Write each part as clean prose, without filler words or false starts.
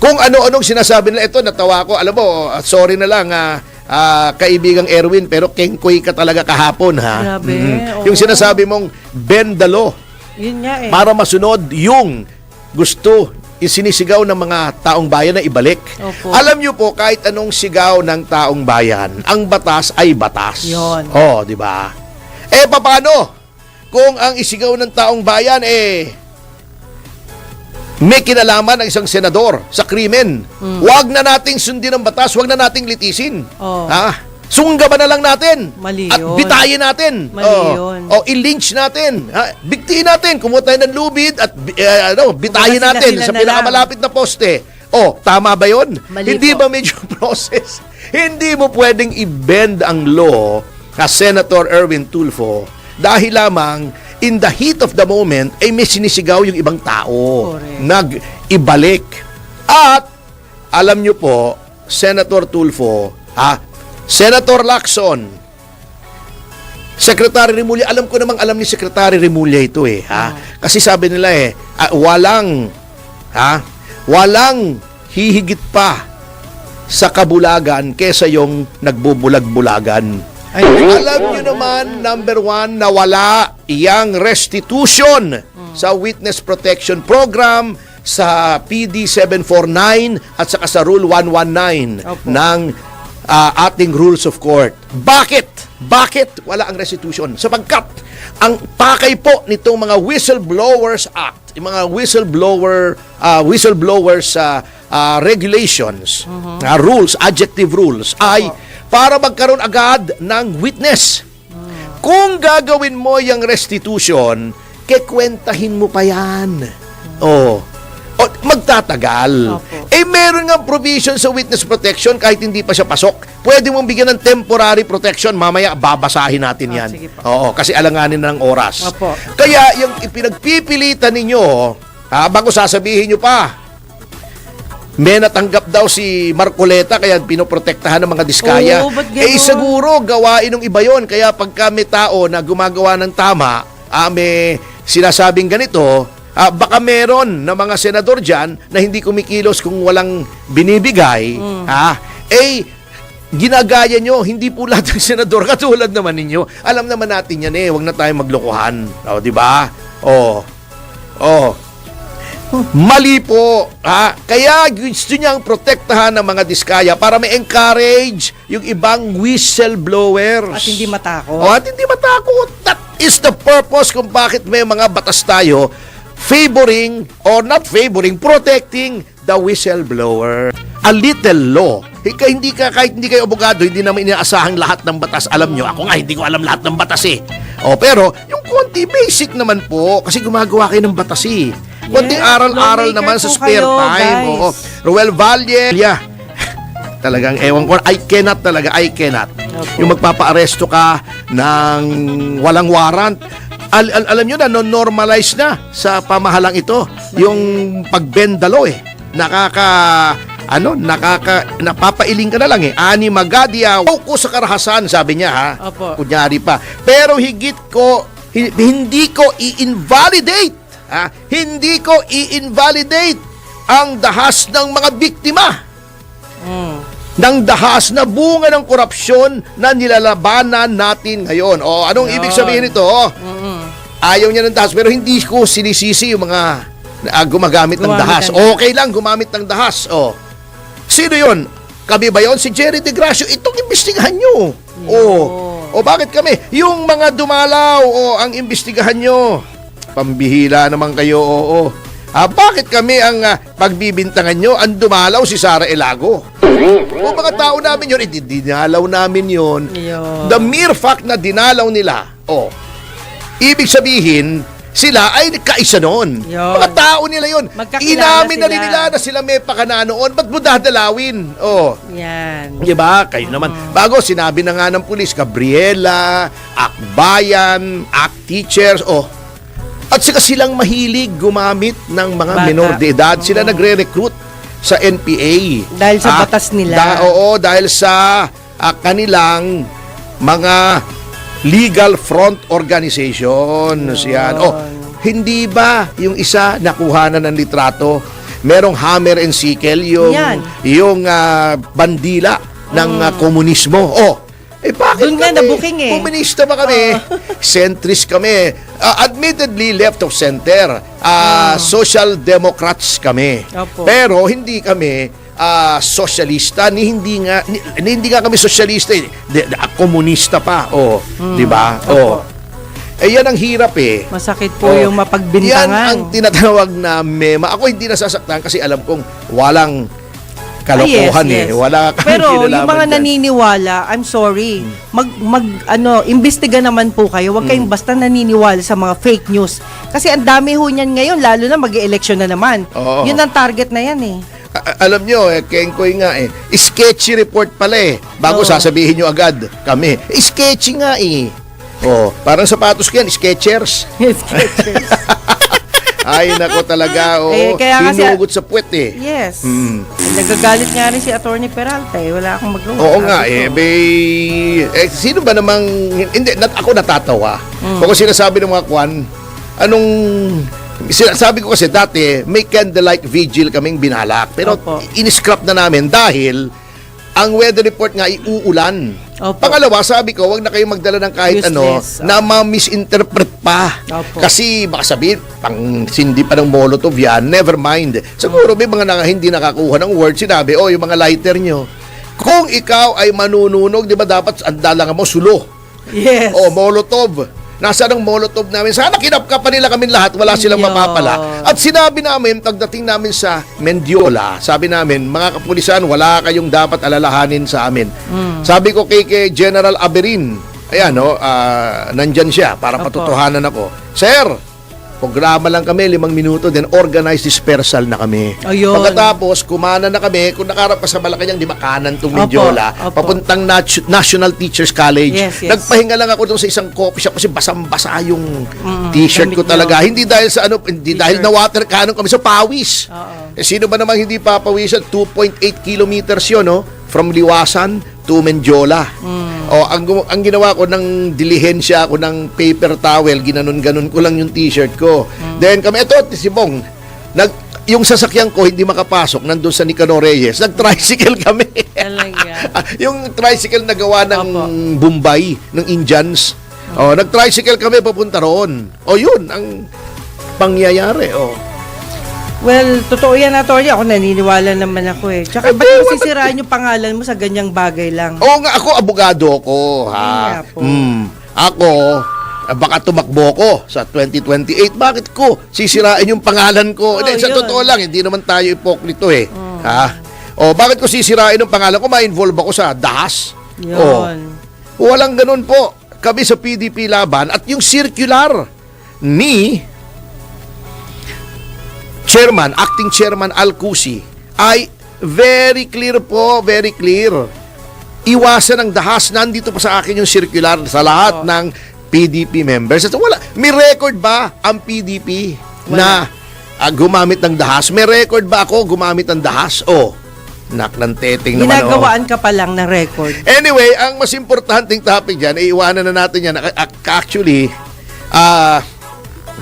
Kung ano-anong sinasabi nila, ito, natawa ko. Alam mo, sorry na lang, kaibigang Erwin, pero kengkoy ka talaga kahapon, ha? Grabe, oo. Yung sinasabi mong bend the law Yun nga eh. para masunod yung gusto isinisigaw ng mga taong bayan na ibalik. Opo. Alam niyo po, kahit anong sigaw ng taong bayan, ang batas ay batas. Yun. Oh, di ba? Eh, paano? Kung ang isigaw ng taong bayan, may kinalaman ng isang senador sa krimen. Huwag na nating sundin ang batas, huwag na nating litisin. Oh. Ha? Sunggaban na lang natin. Mali At yun. bitayin natin. Mali yun. O i-lynch natin. Ha? Bigtiin natin. Kumuha tayo ng lubid at bitayin Kumbaga natin sila-sila sa na pinakamalapit na poste. O, tama ba yun? Mali Hindi po. ba medyo process? Hindi mo pwedeng i-bend ang law ka Senator Erwin Tulfo dahil lamang in the heat of the moment ay may sinisigaw yung ibang tao. Correct. Nag-ibalik. At alam nyo po, Senator Tulfo, Senator Lacson, Secretary Remulla, alam ko namang alam ni Secretary Remulla ito Kasi sabi nila walang hihigit pa sa kabulagan kesa yung nagbubulag-bulagan. Ay, Alam nyo naman, number one, na wala iyang restitution sa Witness Protection Program, sa PD 749 at saka sa Rule 119 Opo. ng ating Rules of Court. Bakit? Bakit wala ang restitution? Sapagkat ang pakay po nitong mga Whistleblowers Act, yung mga whistleblowers regulations, rules, adjective rules, ay para magkaroon agad ng witness. Kung gagawin mo yung restitution, kekwentahin mo pa yan. Magtatagal. Opo. Meron nga provision sa witness protection kahit hindi pa siya pasok. Pwede mong bigyan ng temporary protection. Mamaya, babasahin natin yan. Sige po. Oo, kasi alanganin ng oras. Opo. Kaya, yung ipinagpipilitan ninyo, bago sasabihin nyo pa, may natanggap daw si Marcoleta kaya pinoprotektahan ng mga diskaya. Oo, ba't ganon? Siguro, gawain ng iba yon. Kaya pagka may tao na gumagawa ng tama, may sinasabing ganito, baka meron na mga senador dyan na hindi kumikilos kung walang binibigay, ginagaya nyo, hindi po lahat ng senador, katulad naman ninyo. Alam naman natin yan huwag na tayong maglokohan. Di ba? Mali po. Kaya gusto niyang protektahan ng mga diskaya para ma-encourage yung ibang whistleblowers. At hindi matakot. At hindi matakot. That is the purpose kung bakit may mga batas tayo favoring or not favoring, protecting the whistleblower. A little law. Kahit hindi kayo abogado, hindi naman inaasahang lahat ng batas. Alam nyo, ako nga hindi ko alam lahat ng batas pero yung konti basic naman po kasi gumagawa kayo ng batas konting aral-aral lawmaker naman sa po spare kayo, time. guys. Roel Valle, talagang ewan ko, I cannot. Opo. Yung magpapa-aresto ka ng walang warrant. Alam nyo na, normalize na sa pamahalang ito yung pagbend the law napapailing ka na lang Ani Magadia, ko sa karahasan, sabi niya Opo. Kunyari pa. Pero hindi ko i-invalidate hindi ko i-invalidate ang dahas ng mga biktima ng dahas na bunga ng korupsyon na nilalabanan natin ngayon. Anong ibig sabihin nito? Ayaw niya ng dahas pero hindi ko sinisisi yung mga gumagamit ng dahas. Okay lang gumamit ng dahas. Sino yun? Kami ba yun? Si Jerry De Gracio. Itong imbestigahan nyo. Bakit kami? Yung mga dumalaw, ang imbestigahan nyo. Pambihila naman kayo, bakit kami ang pagbibintangan nyo? Ang dumalaw si Sara Elago. Mga tao namin yun, dinalaw namin yun. The mere fact na dinalaw nila, ibig sabihin, sila ay kaisa noon. Mga tao nila yun. Inamin na rin nila na sila may pakana noon. Ba't mo dadalawin? Yan. Diba? Kayo naman. Bago, sinabi na nga ng pulis, Gabriela, Akbayan, Act Teachers, at saka silang mahilig gumamit ng mga Bata. minor de edad. Sila nagre-recruit sa NPA. Dahil sa batas nila. Dahil sa kanilang mga legal front organizations. Yan. Hindi ba yung isa nakuha na ng litrato? merong hammer and sickle, Yan. yung bandila ng komunismo. Bakit Doon nga kami? nabuking eh. Komunista ba kami? Centrist kami. Admittedly, left of center. Social democrats kami. Opo. Pero hindi kami sosyalista, hindi nga kami sosyalista, komunista pa. Di ba? Opo. Yan ang hirap eh. Masakit po yung Yan mapagbintangan. ang tinatawag na mema. Ako hindi nasasaktan kasi alam kong walang kalokohan Yes. Wala kang Pero yung kinalaman mga dyan. naniniwala, I'm sorry. Imbestiga naman po kayo. Huwag kayong basta naniniwala sa mga fake news. Kasi ang dami ho niyan ngayon, lalo na mag-election na naman. Oo. Yun ang target na yan eh. Alam nyo, Kenkoy nga sketchy report pala bago Oo. sasabihin nyo agad kami. Sketchy nga parang sapatos ko yan, Skechers. Ay, nako talaga, kaya kasi- hinugot sa puwet Yes. Nagagalit nga rin si Atty. Peralta Wala akong magawa. Oo nga Sabi ko. sino ba namang hindi ako natatawa. Kung sinasabi ng mga kwan, sabi ko kasi dati may candlelight vigil kaming binalak pero Opo. in-scrap na namin dahil ang weather report nga uulan. Opo. Pangalawa, sabi ko, wag na kayong magdala ng kahit Useless. na ma-misinterpret pa. Opo. Kasi baka sabihin, pang sindi pa ng Molotov yan, never mind. Siguro may mga hindi nakakuha ng word, sinabi, yung mga lighter nyo. Kung ikaw ay manununog, di ba dapat ang dalangan mo sulo? Yes. Molotov. Nasaan ang Molotov namin? Sana kinapka pa nila kami lahat, wala silang Yun. mapapala. At sinabi namin, pagdating namin sa Mendiola, sabi namin, mga kapulisan, wala kayong dapat alalahanin sa amin. Sabi ko kay General Aberin, ayan, nandyan siya para Opo. patutuhanan ako. Sir, programa lang kami, 5 minuto, then organized dispersal na kami. Ayun. Pagkatapos, kumana na kami, kung nakarap pa sa Malacanang, di makanan itong Opo, Mendiola, opo. papuntang National Teachers College. Yes. Nagpahinga lang ako doon sa isang coffee shop kasi basang-basa yung t-shirt ko damit talaga. nyo. Hindi dahil sa hindi dahil na water cannon kami sa pawis. Oo. Sino ba namang hindi papawisan? 2.8 kilometers yun, from Liwasan to Mendiola. Ang ginawa ko ng dilihensya ako ng paper towel, ginanon-ganon ko lang yung t-shirt ko. Then kami, si Bong, yung sasakyan ko hindi makapasok nandun sa Nicanor Reyes. Nag-tricycle kami. Talaga. Yung tricycle na gawa ng Opo. Bombay, ng Indians. Nag-tricycle kami papunta roon. Yun ang pangyayari. Well, totoo yan, Atty. Ako naniniwala naman ako eh. Tsaka ba't mo sisiraan yung pangalan mo sa ganyang bagay lang? Oo nga, ako abogado ko, ha. Kaya po. Ako, baka tumakbo ko sa 2028. Bakit ko sisirain yung pangalan ko? Hindi, sa yun. totoo lang, hindi naman tayo ipokrito ha. Bakit ko sisirain yung pangalan ko? Ma-involve ako sa dahas? Yun. Walang ganun po. Kami sa PDP Laban at yung circular ni Acting Chairman Alcusi ay very clear po, very clear. Iwasan ang dahas. Nandito pa sa akin yung circular sa lahat ng PDP members. At may record ba ang PDP na gumamit ng dahas? May record ba ako gumamit ng dahas? Nak ng teteng naman. Ginagawaan ka pa lang ng record. Anyway, ang mas importanteng topic dyan, iiwanan na natin yan. Actually,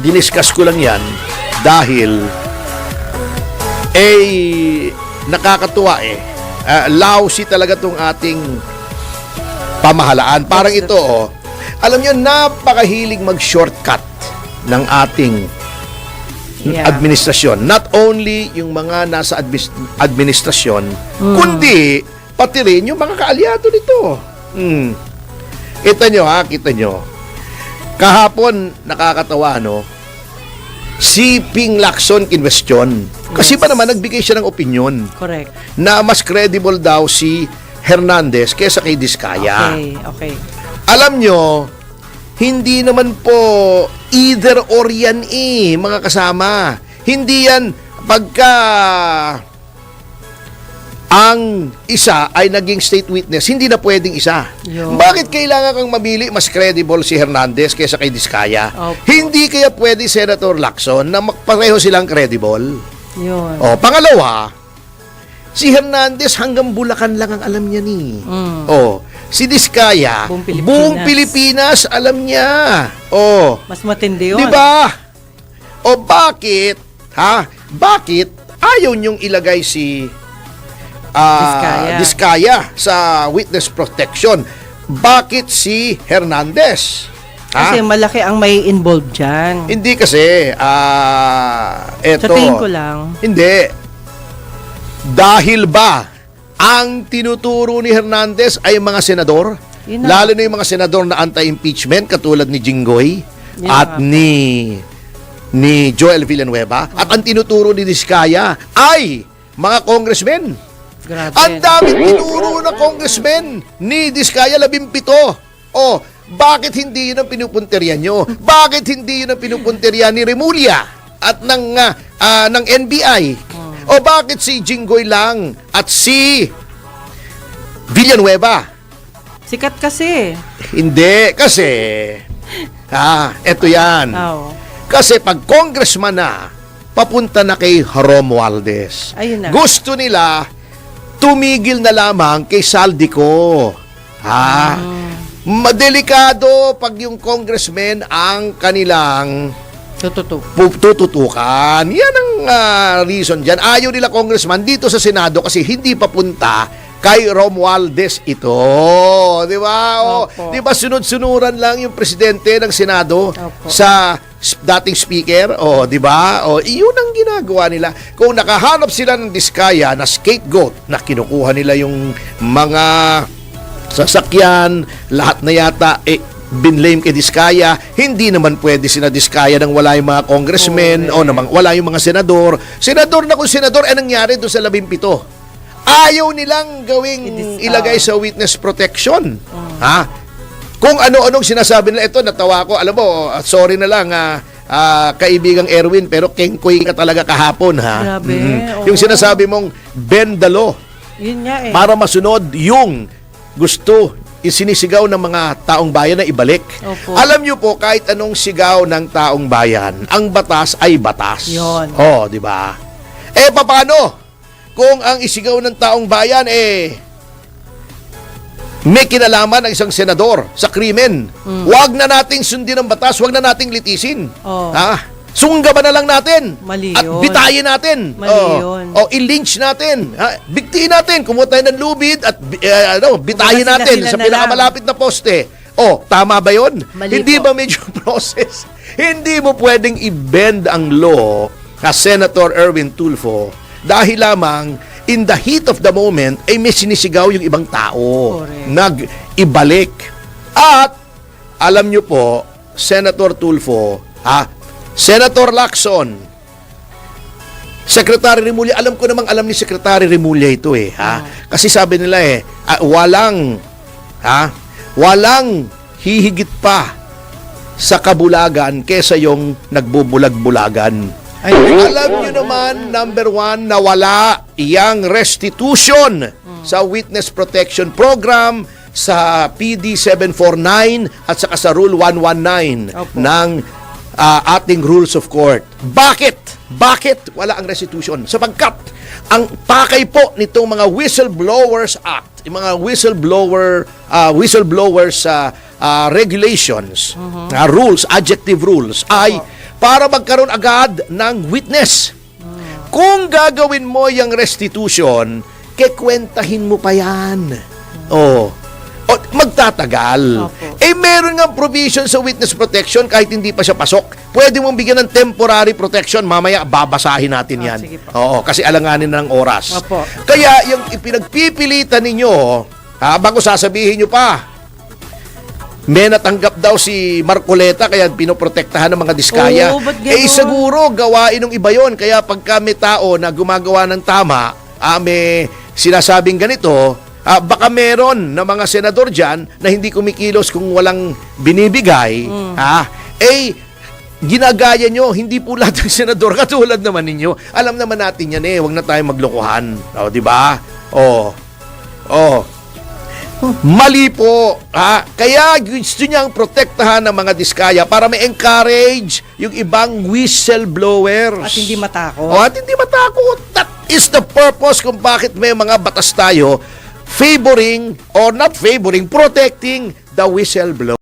diniscuss ko lang yan dahil nakakatuwa lousy talaga tong ating pamahalaan. Parang ito, alam nyo, napakahilig mag-shortcut ng ating administrasyon. Not only yung mga nasa administrasyon, kundi pati rin yung mga kaalyado nito. Kita nyo. Kahapon, nakakatawa, si Ping Lacson kinwestiyon. Kasi Yes. ba naman nagbigay siya ng opinion Correct. na mas credible daw si Hernandez kaysa kay Diskaya. Okay. Alam nyo, hindi naman po either or yan mga kasama. Hindi yan pagka ang isa ay naging state witness, hindi na pwedeng isa. Yun. Bakit kailangan kang mamili mas credible si Hernandez kaysa kay Diskaya? Opo. Hindi kaya pwede Senator Lacson na pareho silang credible? Yun. Pangalawa, si Hernandez hanggang Bulacan lang ang alam niya ni. Si Diskaya, Buong Pilipinas. buong Pilipinas alam niya. Mas matindi yun. Di ba? Bakit? Bakit ayaw niyong ilagay si Diskaya. Diskaya sa witness protection. Bakit si Hernandez? Kasi malaki ang may involved dyan. Hindi kasi, eto. Sa tingin ko lang. Hindi. Dahil ba ang tinuturo ni Hernandez ay mga senador? Yun na. Lalo na yung mga senador na anti-impeachment katulad ni Jinggoy Yun at na. ni Joel Villanueva. At ang tinuturo ni Diskaya ay mga congressmen. Grabe. Ang dami tinuro na congressmen ni Diskaya 17. Oh, bakit hindi yun ang pinupunterian nyo? Bakit hindi yun ang pinupunterian ni Remulla at ng NBI? O bakit si Jinggoy lang at si Villanueva? Sikat kasi. Hindi, kasi eto yan. Oh. Kasi pag congressman na, papunta na kay Romualdez. Ayun na. Gusto nila tumigil na lamang kay Saldico. Madelikado pag yung congressman ang kanilang tututukan. Yan ang reason dyan. Ayaw nila congressman dito sa Senado kasi hindi papunta kay Romualdez ito. Di ba? Opo. Di ba sunod-sunuran lang yung presidente ng Senado Opo. sa dating speaker? Di ba? Iyon ang ginagawa nila. Kung nakahanap sila ng Diskaya na scapegoat na kinukuha nila yung mga sasakyan, lahat na yata binlame kay Diskaya, hindi naman pwede sina Diskaya nang wala yung mga congressmen o namang wala yung mga senador. Senador na kung senador, nangyari doon sa 17? Ayaw nilang gawing ilagay sa witness protection. Kung ano-anong sinasabi nila, ito natawa ko, alam mo, sorry na lang kaibigang Erwin, pero kengkoy ka talaga kahapon, Grabe, Yung oo. sinasabi mong bend the law Yun nga eh. para masunod yung gusto isinisigaw ng mga taong bayan na ibalik. Opo. Alam niyo po, kahit anong sigaw ng taong bayan, ang batas ay batas. Yun. Di ba? Paano? Kung ang isigaw ng taong bayan may kinalaman ng isang senador sa krimen, wag na nating sundin ang batas, wag na nating litisin. Oh. Sunggaban na lang natin. Mali At yun. bitayin natin. Mali yun. I-lynch natin. Bigtiin natin. Kumuha tayo ng lubid at bitayin Kumbaga natin sila-sila sa na pinakamalapit na poste. Tama ba yun? Mali Hindi po. ba medyo process? Hindi mo pwedeng i-bend ang law na Senator Erwin Tulfo dahil lamang in the heat of the moment ay may sinisigaw yung ibang tao. Correct. Nag-ibalik. At alam nyo po, Senator Tulfo, Senator Lacson, Secretary Remulla, alam ko namang alam ni Secretary Remulla ito Kasi sabi nila walang hihigit pa sa kabulagan kesa yung nagbubulag-bulagan. Alam nyo naman, number one, na wala iyang restitution sa Witness Protection Program, sa PD 749 at saka sa Rule 119 Opo. ng ating Rules of Court. Bakit? Bakit wala ang restitution? Sapagkat ang pakay po nitong mga Whistleblowers Act, yung mga whistleblowers regulations, rules, adjective rules, ay para magkaroon agad ng witness. Kung gagawin mo yung restitution, kekwentahin mo pa yan. Magtatagal. Opo. Meron nga provision sa witness protection kahit hindi pa siya pasok. Pwede mong bigyan ng temporary protection. Mamaya, babasahin natin yan. Sige po. Kasi alanganin na ng oras. Opo. Kaya, yung ipinagpipilitan ninyo, bago sasabihin nyo pa, may natanggap daw si Marcoleta kaya pinoprotektahan ng mga Diskaya. Oo, ba't ganun? Siguro gawain ng iba yon. Kaya pagka may tao na gumagawa ng tama, may sinasabing ganito, baka meron na mga senador dyan na hindi kumikilos kung walang binibigay, ginagaya nyo, hindi po lahat ng senador katulad naman ninyo. Alam naman natin yan huwag na tayong maglokohan. Di ba? Mali po. Kaya gusto niyang protektahan ng mga Diskaya para ma-encourage yung ibang whistleblowers. At hindi matakot. At hindi matakot. That is the purpose kung bakit may mga batas tayo favoring or not favoring, protecting the whistleblower.